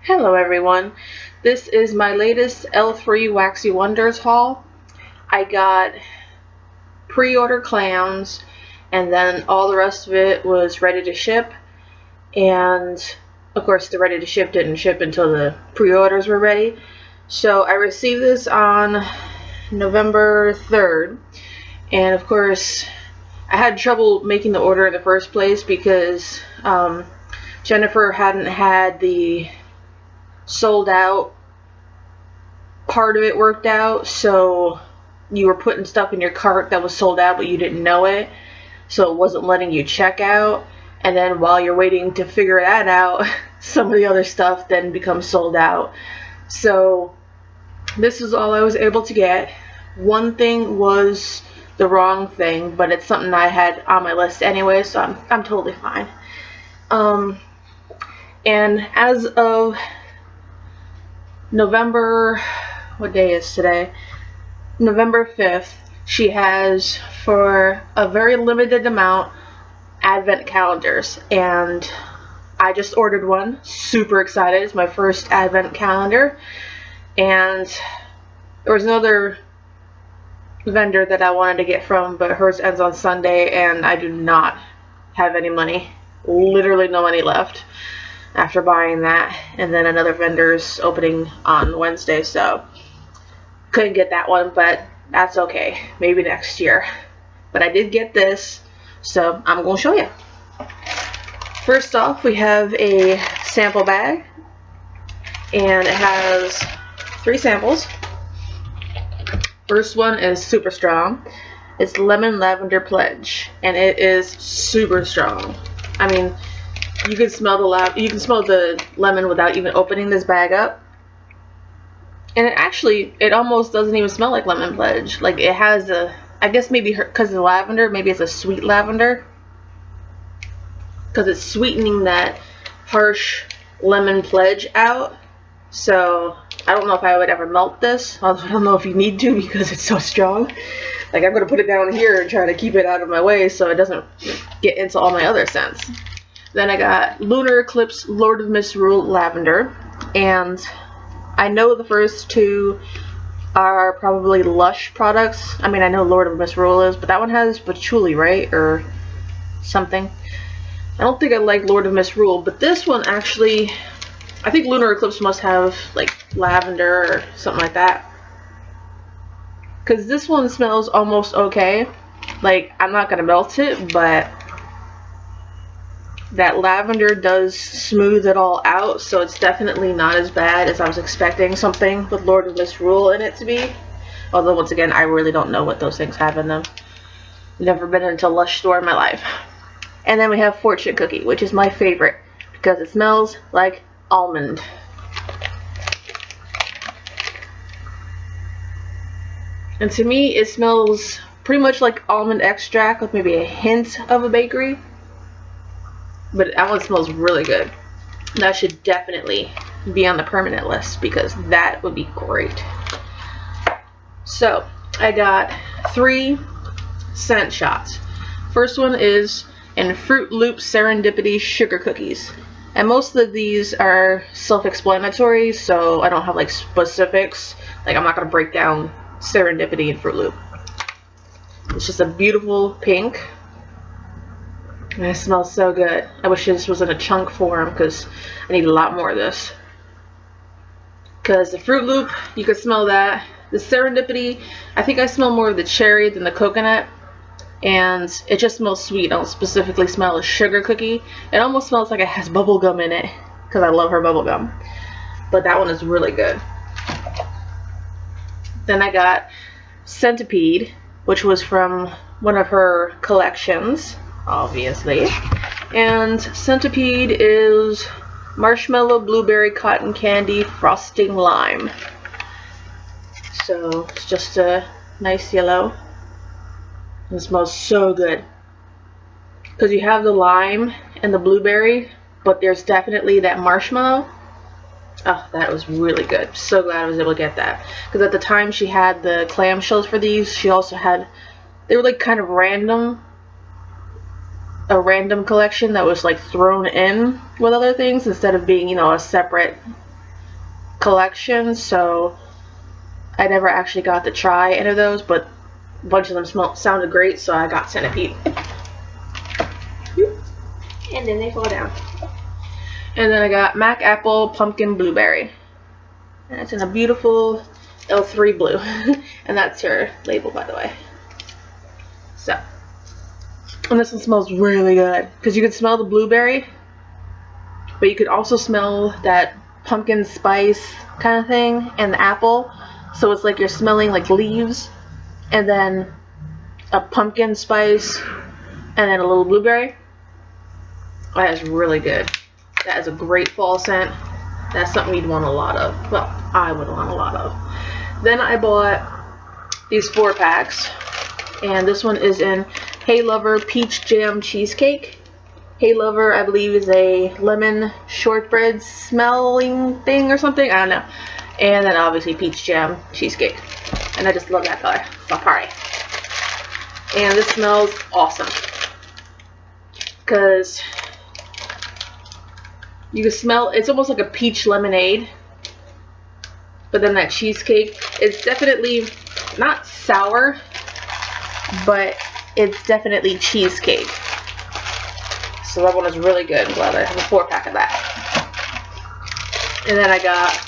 Hello everyone, this is my latest L3 Waxy Wonders haul. I got pre-order clams and then all the rest of it was ready to ship, and of course the ready to ship didn't ship until the pre-orders were ready. So I received this on November 3rd, and of course I had trouble making the order in the first place because Jennifer hadn't had the sold out part of it worked out, so you were putting stuff in your cart that was sold out but you didn't know it, so it wasn't letting you check out, and then while you're waiting to figure that out some of the other stuff then becomes sold out. So this is all I was able to get. One thing was the wrong thing, but it's something I had on my list anyway, so I'm totally fine. And as of November, what day is today? November 5th, she has, for a very limited amount, advent calendars, and I just ordered one. Super excited. It's my first advent calendar, and there was another vendor that I wanted to get from, but hers ends on Sunday and I do not have any money, literally no money left after buying that, and then another vendor's opening on Wednesday, so couldn't get that one, but that's okay, maybe next year. But I did get this, so I'm gonna show you. First off, we have a sample bag, and it has 3 samples. First one is super strong. It's lemon lavender pledge, and it is super strong. I mean, you can smell the lemon without even opening this bag up, and it almost doesn't even smell like lemon pledge. Like, it has a, I guess maybe because of the lavender, maybe it's a sweet lavender, because it's sweetening that harsh lemon pledge out. So I don't know if I would ever melt this. I don't know if you need to because it's so strong. Like, I'm gonna put it down here and try to keep it out of my way so it doesn't get into all my other scents. Then I got Lunar Eclipse Lord of Misrule Lavender, and I know the first two are probably Lush products. I mean, I know Lord of Misrule is, but that one has patchouli, right? Or something. I don't think I like Lord of Misrule, but this one actually, I think Lunar Eclipse must have like lavender or something like that, because this one smells almost okay. Like, I'm not gonna melt it, but that lavender does smooth it all out, so it's definitely not as bad as I was expecting something with Lord of Misrule in it to be. Although, once again, I really don't know what those things have in them. Never been into a Lush store in my life. And then we have Fortune Cookie, which is my favorite because it smells like almond. And to me, it smells pretty much like almond extract with maybe a hint of a bakery. But that one smells really good. That should definitely be on the permanent list because that would be great. So I got 3 scent shots. First one is in Fruit Loop Serendipity Sugar Cookies. And most of these are self-explanatory, so I don't have like specifics. Like, I'm not going to break down Serendipity and Fruit Loop. It's just a beautiful pink. And it smells so good. I wish this was in a chunk form because I need a lot more of this. Because the Fruit Loop, you can smell that. The Serendipity, I think I smell more of the cherry than the coconut. And it just smells sweet. I don't specifically smell a sugar cookie. It almost smells like it has bubble gum in it because I love her bubble gum. But that one is really good. Then I got Centipede, which was from one of her collections, obviously. And Centipede is marshmallow, blueberry, cotton candy, frosting lime. So it's just a nice yellow. It smells so good because you have the lime and the blueberry, but there's definitely that marshmallow. Oh, that was really good. So glad I was able to get that, because at the time she had the clamshells for these, she also had, they were like kind of random, a random collection that was like thrown in with other things instead of being, you know, a separate collection, so I never actually got to try any of those, but a bunch of them sounded great, so I got Centipede. And then they fall down. And then I got Mac Apple Pumpkin Blueberry. And it's in a beautiful L3 blue. And that's her label, by the way. So. And this one smells really good. Because you can smell the blueberry, but you could also smell that pumpkin spice kind of thing and the apple. So it's like you're smelling like leaves and then a pumpkin spice and then a little blueberry. That is really good. That is a great fall scent. That's something you'd want a lot of. Well, I would want a lot of. Then I bought these 4-packs. And this one is in Hey Lover Peach Jam Cheesecake. Hey Lover, I believe, is a lemon shortbread smelling thing or something. I don't know. And then obviously Peach Jam Cheesecake. And I just love that color. Safari. And this smells awesome. Because you can smell, it's almost like a peach lemonade. But then that cheesecake, it's definitely not sour, but it's definitely cheesecake. So that one is really good. I'm glad I have a 4-pack of that. And then I got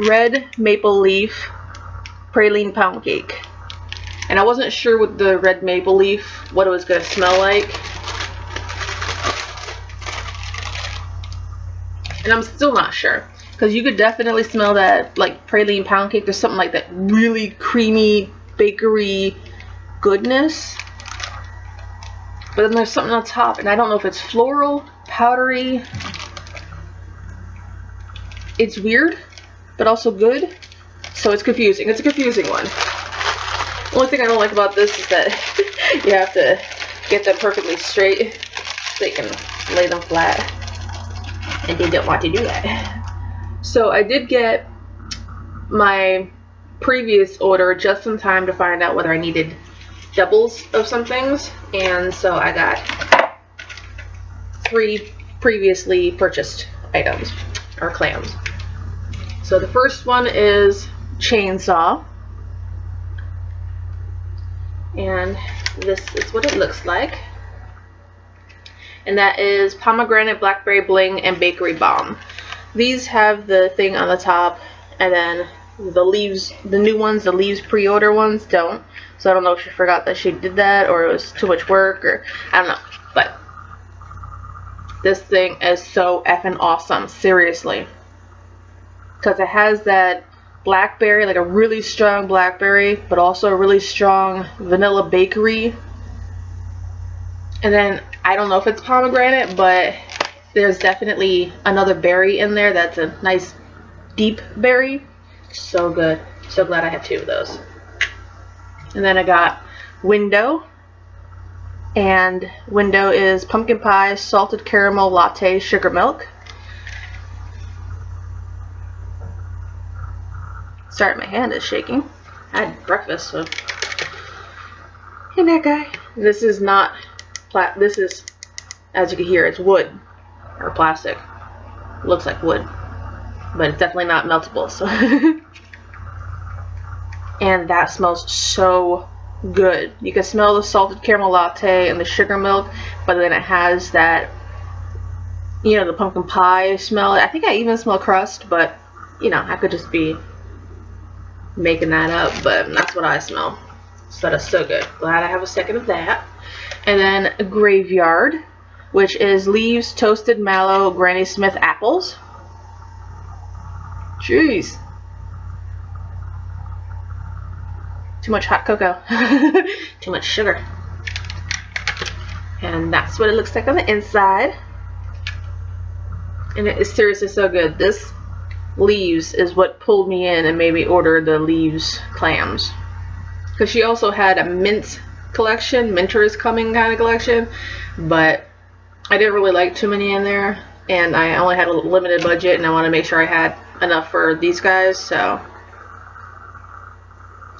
Red Maple Leaf Praline Pound Cake. And I wasn't sure with the red maple leaf what it was going to smell like. And I'm still not sure. Because you could definitely smell that, like, praline pound cake. There's something like that really creamy, bakery goodness. But then there's something on top, and I don't know if it's floral, powdery. It's weird, but also good. So it's confusing. It's a confusing one. The only thing I don't like about this is that you have to get them perfectly straight so you can lay them flat. And they don't want to do that. So I did get my previous order just in time to find out whether I needed doubles of some things. And so I got 3 previously purchased items, or clams. So the first one is chainsaw. And this is what it looks like. And that is pomegranate, blackberry bling, and bakery bomb. These have the thing on the top, and then the leaves, the new ones, the leaves pre-order ones don't. So I don't know if she forgot that she did that, or it was too much work, or I don't know. But this thing is so effing awesome, seriously. Because it has that blackberry, like a really strong blackberry, but also a really strong vanilla bakery. And then, I don't know if it's pomegranate, but there's definitely another berry in there that's a nice deep berry. So good. So glad I have 2 of those. And then I got Window. And Window is pumpkin pie, salted caramel latte, sugar milk. Sorry, my hand is shaking. I had breakfast, so. And that guy. This is not, this is, as you can hear, it's wood. Or plastic. Looks like wood. But it's definitely not meltable, so. And that smells so good. You can smell the salted caramel latte and the sugar milk, but then it has that, you know, the pumpkin pie smell. I think I even smell crust, but, you know, I could just be making that up, but that's what I smell. So that is so good. Glad I have a second of that. And then Graveyard, which is leaves, toasted mallow, Granny Smith apples. Jeez. Too much hot cocoa. Too much sugar. And that's what it looks like on the inside. And it is seriously so good. This leaves is what pulled me in and made me order the leaves clams. Because she also had a mint collection, Minter is coming kind of collection, but I didn't really like too many in there, and I only had a limited budget, and I want to make sure I had enough for these guys, so.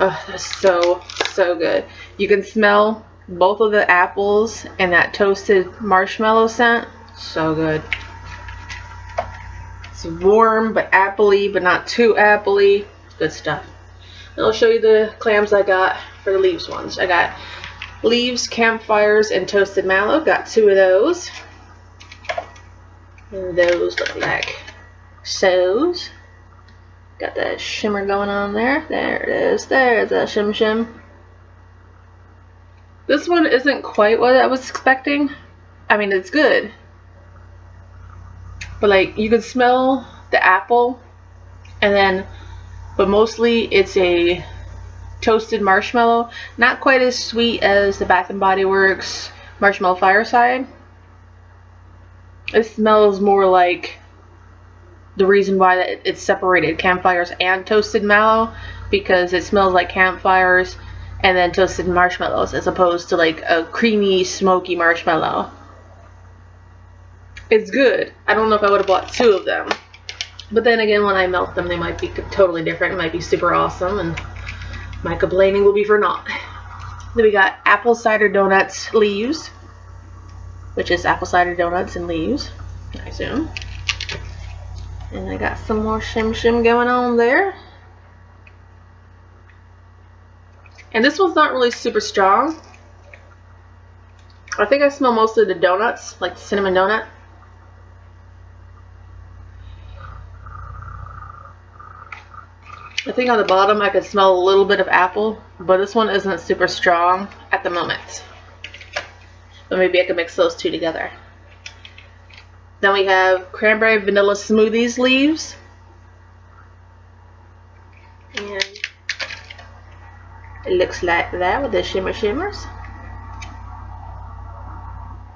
Oh, that's so, so good. You can smell both of the apples and that toasted marshmallow scent. So good. It's warm but appley, but not too appley. Good stuff. And I'll show you the clams I got for the leaves ones. I got leaves, campfires, and toasted mallow. Got 2 of those. And those look like so's. Got that shimmer going on there. There it is. There's that shim shim. This one isn't quite what I was expecting. I mean, it's good. But like, you can smell the apple, and then, but mostly it's a toasted marshmallow. Not quite as sweet as the Bath and Body Works Marshmallow Fireside. It smells more like the reason why it's separated campfires and toasted mallow, because it smells like campfires and then toasted marshmallows, as opposed to like a creamy, smoky marshmallow. It's good. I don't know if I would have bought 2 of them. But then again, when I melt them, they might be totally different. It might be super awesome, and my complaining will be for naught. Then we got apple cider donuts leaves, which is apple cider donuts and leaves, I assume. And I got some more shim shim going on there. And this one's not really super strong. I think I smell most of the donuts, like the cinnamon donut. I think on the bottom I could smell a little bit of apple, but this one isn't super strong at the moment. But maybe I can mix those 2 together. Then we have cranberry vanilla smoothies leaves. And it looks like that with the shimmer shimmers.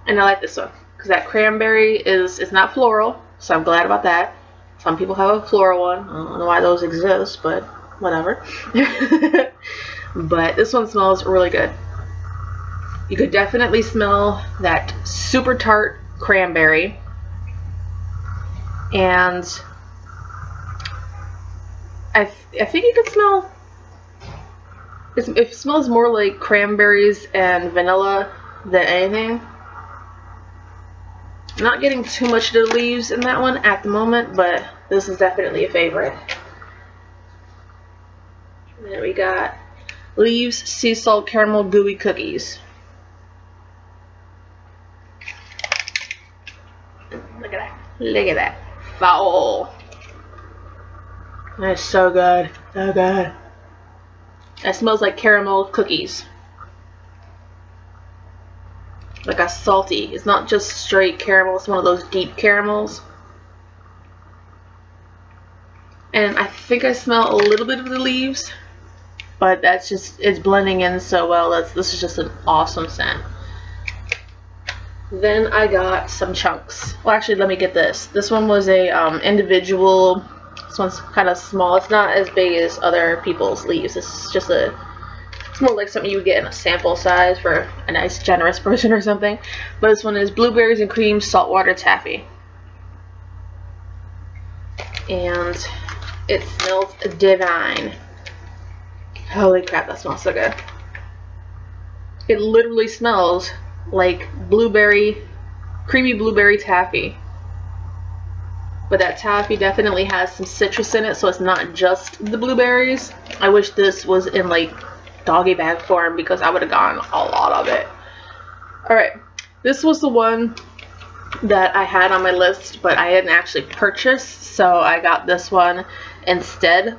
And I like this one because that cranberry is not floral, so I'm glad about that. Some people have a floral one. I don't know why those exist, but whatever. But this one smells really good. You could definitely smell that super tart cranberry. And I think you could smell, it smells more like cranberries and vanilla than anything. I'm not getting too much of the leaves in that one at the moment, but this is definitely a favorite. And then we got leaves, sea salt caramel gooey cookies. Look at that. Look at that. Foul. That's so good. So good. That smells like caramel cookies. Like a salty. It's not just straight caramel. It's one of those deep caramels. And I think I smell a little bit of the leaves, but that's just, it's blending in so well. This is just an awesome scent. Then I got some chunks. Well, actually, let me get this. This one was a individual. This one's kind of small. It's not as big as other people's leaves. It's just it's more like something you would get in a sample size for a nice, generous person or something. But this one is blueberries and cream saltwater taffy. And it smells divine. Holy crap, that smells so good. It literally smells like creamy blueberry taffy. But that taffy definitely has some citrus in it, so it's not just the blueberries. I wish this was in like doggy bag form, because I would have gotten a lot of it. Alright, this was the one that I had on my list, but I hadn't actually purchased, so I got this one instead.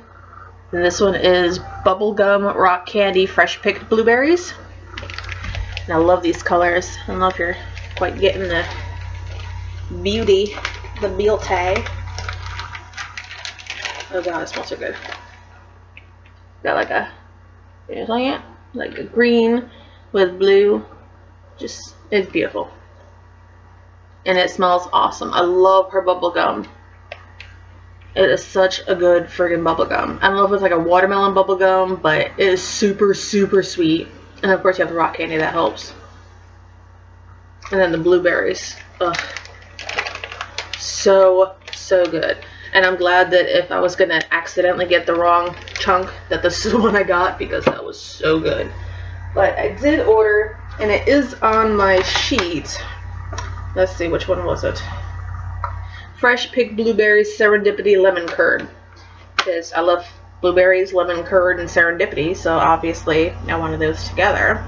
And this one is bubblegum rock candy fresh picked blueberries. And I love these colors. I don't know if you're quite getting the beauty, the beauty. Oh god, it smells so good. Got like a, like a green with blue. Just, it's beautiful. And it smells awesome. I love her bubble gum. It is such a good friggin' bubble gum. I don't know if it's like a watermelon bubble gum, but it is super, super sweet. And of course you have the rock candy, that helps. And then the blueberries. Ugh. So, so good. And I'm glad that if I was going to accidentally get the wrong chunk, that this is the one I got, because that was so good. But I did order, and it is on my sheet. Let's see, which one was it? fresh picked blueberries serendipity lemon curd, because I love blueberries, lemon curd, and serendipity, so obviously I wanted those together.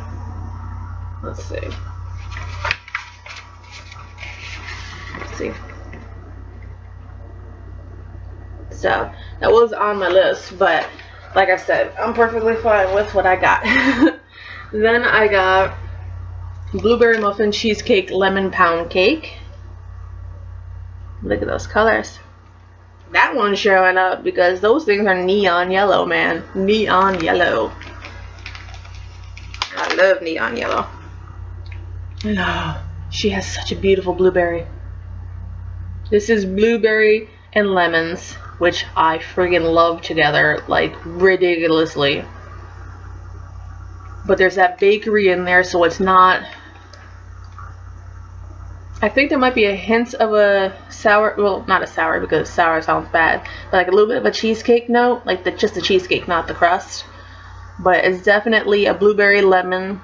Let's see. So that was on my list, but like I said, I'm perfectly fine with what I got. Then I got blueberry muffin cheesecake lemon pound cake. Look at those colors. That one's showing up because those things are neon yellow, man. Neon yellow. I love neon yellow. Oh, she has such a beautiful blueberry. This is blueberry and lemons, which I friggin' love together, like ridiculously. But there's that bakery in there, so it's not... I think there might be a hint of a sour, well, not a sour because sour sounds bad, but like a little bit of a cheesecake note, like just the cheesecake, not the crust. But it's definitely a blueberry lemon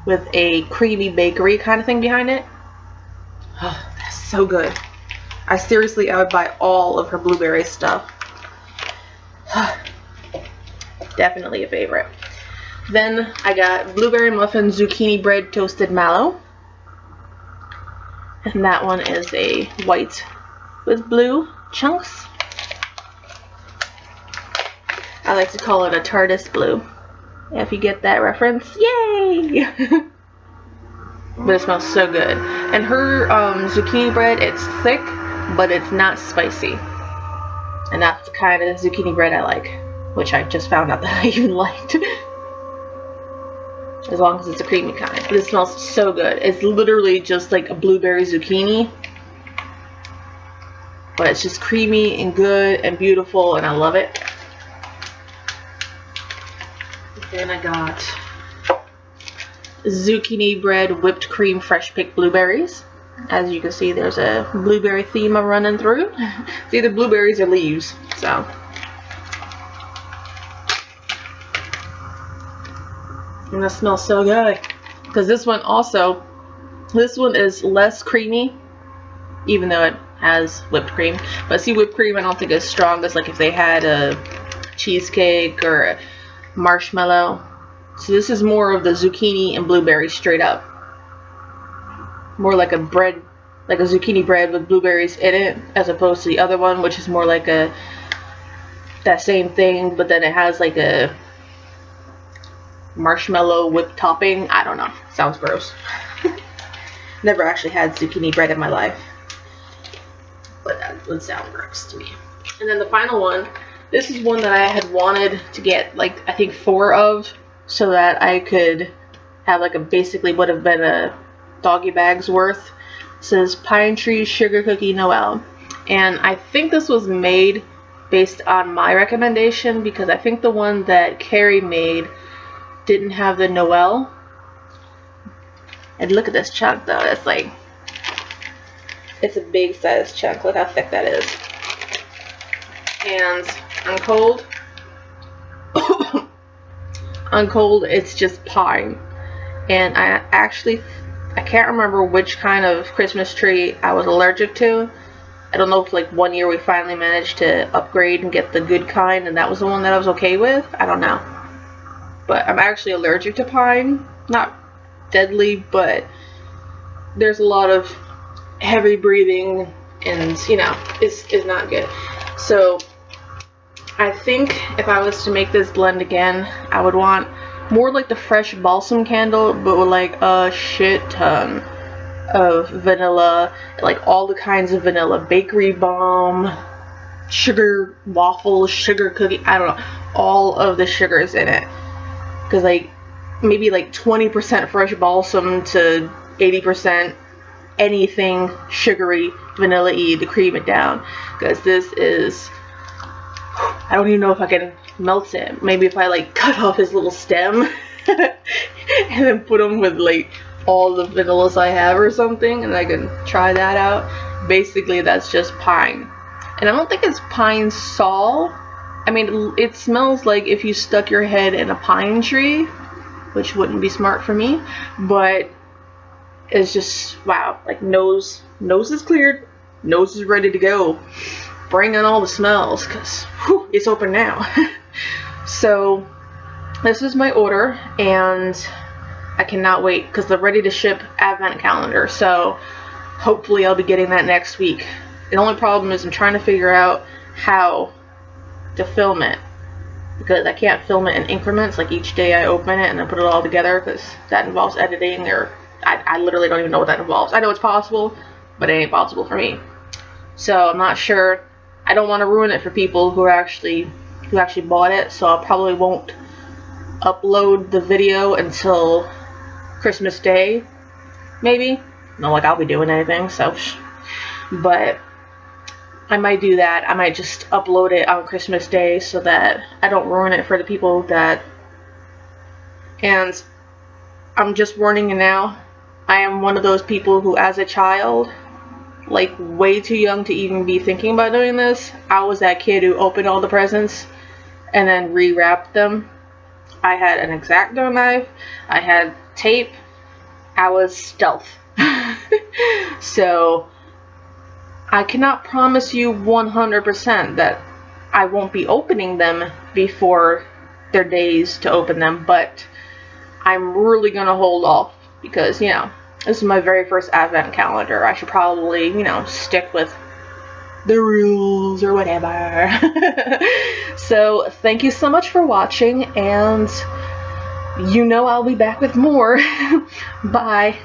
with a creamy bakery kind of thing behind it. Oh, that's so good. I would buy all of her blueberry stuff. Definitely a favorite. Then I got blueberry muffin zucchini bread toasted mallow. And that one is a white with blue chunks. I like to call it a TARDIS blue. If you get that reference, yay! But it smells so good. And her zucchini bread, it's thick, but it's not spicy. And that's the kind of zucchini bread I like, which I just found out that I even liked. As long as it's a creamy kind. But it smells so good. It's literally just like a blueberry zucchini. But it's just creamy and good and beautiful, and I love it. Then I got zucchini bread whipped cream fresh picked blueberries. As you can see, there's a blueberry theme I'm running through. It's either blueberries or leaves, so. And that smells so good. Because this one is less creamy, even though it has whipped cream. But see, whipped cream I don't think is strong as like if they had a cheesecake or a marshmallow. So this is more of the zucchini and blueberry straight up. More like a bread, like a zucchini bread with blueberries in it, as opposed to the other one, which is more like that same thing, but then it has like a marshmallow whipped topping. I don't know. Sounds gross. Never actually had zucchini bread in my life, but that would sound gross to me. And then the final one, this is one that I had wanted to get like I think 4 of, so that I could have like a basically would have been a doggy bag's worth. It says Pine Tree Sugar Cookie Noel, and I think this was made based on my recommendation because I think the one that Carrie made didn't have the Noel. And look at this chunk though, it's like, it's a big size chunk. Look how thick that is. And on cold, on cold it's just pine. And I can't remember which kind of Christmas tree I was allergic to. I don't know if like one year we finally managed to upgrade and get the good kind and that was the one that I was okay with. I don't know. But I'm actually allergic to pine. Not deadly, but there's a lot of heavy breathing and, you know, it's not good. So I think if I was to make this blend again, I would want more like the fresh balsam candle, but with like a shit ton of vanilla, like all the kinds of vanilla, bakery bomb, sugar waffles, sugar cookie, I don't know, all of the sugars in it. Because like maybe like 20% fresh balsam to 80% anything sugary, vanilla-y to cream it down. Because this is, I don't even know if I can melt it. Maybe if I like cut off his little stem and then put them with like all the vanillas I have or something, and I can try that out. Basically that's just pine. And I don't think it's pine sol. I mean, it smells like if you stuck your head in a pine tree, which wouldn't be smart for me, but it's just, wow, like nose is cleared. nose is ready to go. Bring in all the smells, because it's open now. So this is my order, and I cannot wait because they're ready to ship advent calendar. So hopefully I'll be getting that next week. The only problem is I'm trying to figure out how to film it, because I can't film it in increments, like each day I open it and then put it all together, because that involves editing, or I literally don't even know what that involves. I know it's possible, but it ain't possible for me. So I'm not sure. I don't want to ruin it for people who actually bought it, so I probably won't upload the video until Christmas Day, maybe. Not like I'll be doing anything, so but I might do that. I might just upload it on Christmas Day so that I don't ruin it for the people that... And I'm just warning you now, I am one of those people who, as a child, like way too young to even be thinking about doing this, I was that kid who opened all the presents and then rewrapped them. I had an X-Acto knife, I had tape, I was stealth. So I cannot promise you 100% that I won't be opening them before their days to open them, but I'm really gonna hold off because, you know, this is my very first advent calendar. I should probably, you know, stick with the rules or whatever. So thank you so much for watching, and you know I'll be back with more. Bye.